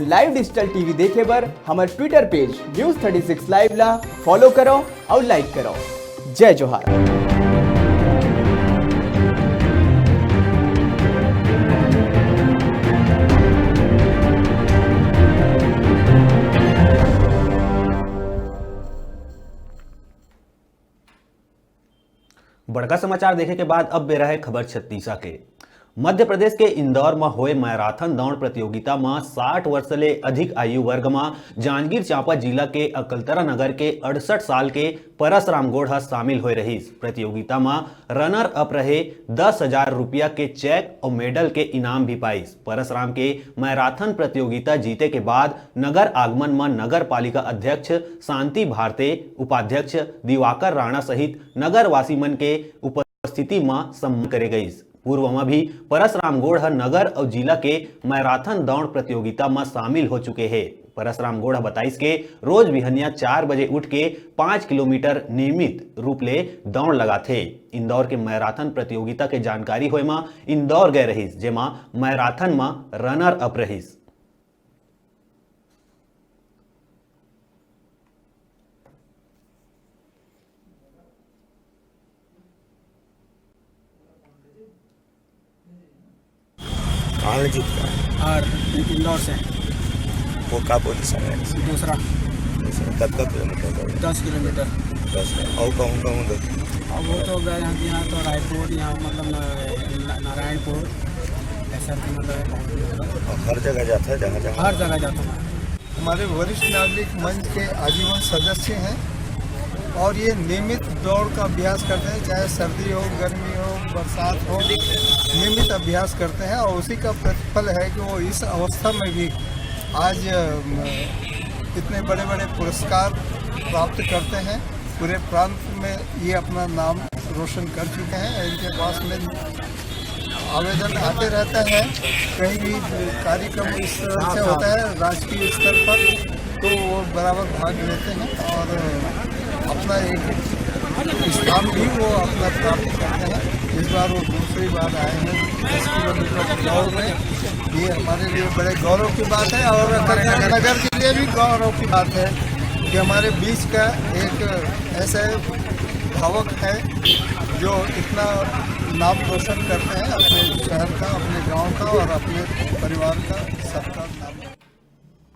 Live digital TV देखे बर हमारे ट्विटर पेज News36 लाइव ला फॉलो करो और लाइक करो। जय जोहार। बड़का समाचार देखे के बाद अब बेरा है खबर छत्तीसा के। मध्य प्रदेश के इंदौर में हुए मैराथन दौड़ प्रतियोगिता में 60 वर्ष से अधिक आयु वर्ग में जांजगीर चांपा जिला के अकलतरा नगर के 68 साल के परसराम गौड़ शामिल हो रही। प्रतियोगिता में रनर अप रहे 10,000 रुपया के चेक और मेडल के इनाम भी पाई। परसराम के मैराथन प्रतियोगिता जीते के बाद नगर आगमन में नगर पालिका अध्यक्ष शांति भारते, उपाध्यक्ष दिवाकर राणा सहित नगर वासी मन के उपस्थिति में सम्मान करे गई। पूर्व में भी परसराम गौड़ नगर और जिला के मैराथन दौड़ प्रतियोगिता में शामिल हो चुके हैं। परसराम गौड़ बताइस के रोज बिहनिया 4 बजे उठ के 5 किलोमीटर नियमित रूप ले दौड़ लगाथे। इंदौर के मैराथन प्रतियोगिता के जानकारी होए में इंदौर गए रहीस, जेमा मैराथन में रनर अप रहीस। और इंदौर से वो का पोजीशन है? दूसरा। कितना किलोमीटर? 10 किलोमीटर। 10 और कहूँ अब वो तो गए यहाँ तो रायपुर, यहाँ मतलब नारायणपुर ऐसा मतलब हर जगह जाता है, जगह हर जगह जाता है। हमारे वरिष्ठ नागरिक मंच के आजीवन सदस्य हैं और ये नियमित दौड़ का अभ्यास करते हैं, चाहे सर्दी हो, गर्मी हो, बरसात हो, नियमित अभ्यास करते हैं और उसी का प्रतिफल है कि वो इस अवस्था में भी आज इतने बड़े बड़े पुरस्कार प्राप्त करते हैं। पूरे प्रांत में ये अपना नाम रोशन कर चुके हैं। इनके पास में आवेदन आते रहता है, कहीं भी कार्यक्रम इस तरह से होता है राजकीय स्तर पर तो वो बराबर भाग लेते हैं और अपना एक स्थान भी वो अपना प्राप्त करते हैं। इस बार वो दूसरी बार आए हैं 10 किलोमीटर दौड़ में। ये हमारे लिए बड़े गौरव की बात है और नगर के लिए भी गौरव की बात है कि हमारे बीच का एक ऐसे भावक है जो इतना नाम रोशन करते हैं अपने शहर का, अपने गांव का और अपने परिवार का, सबका नाम।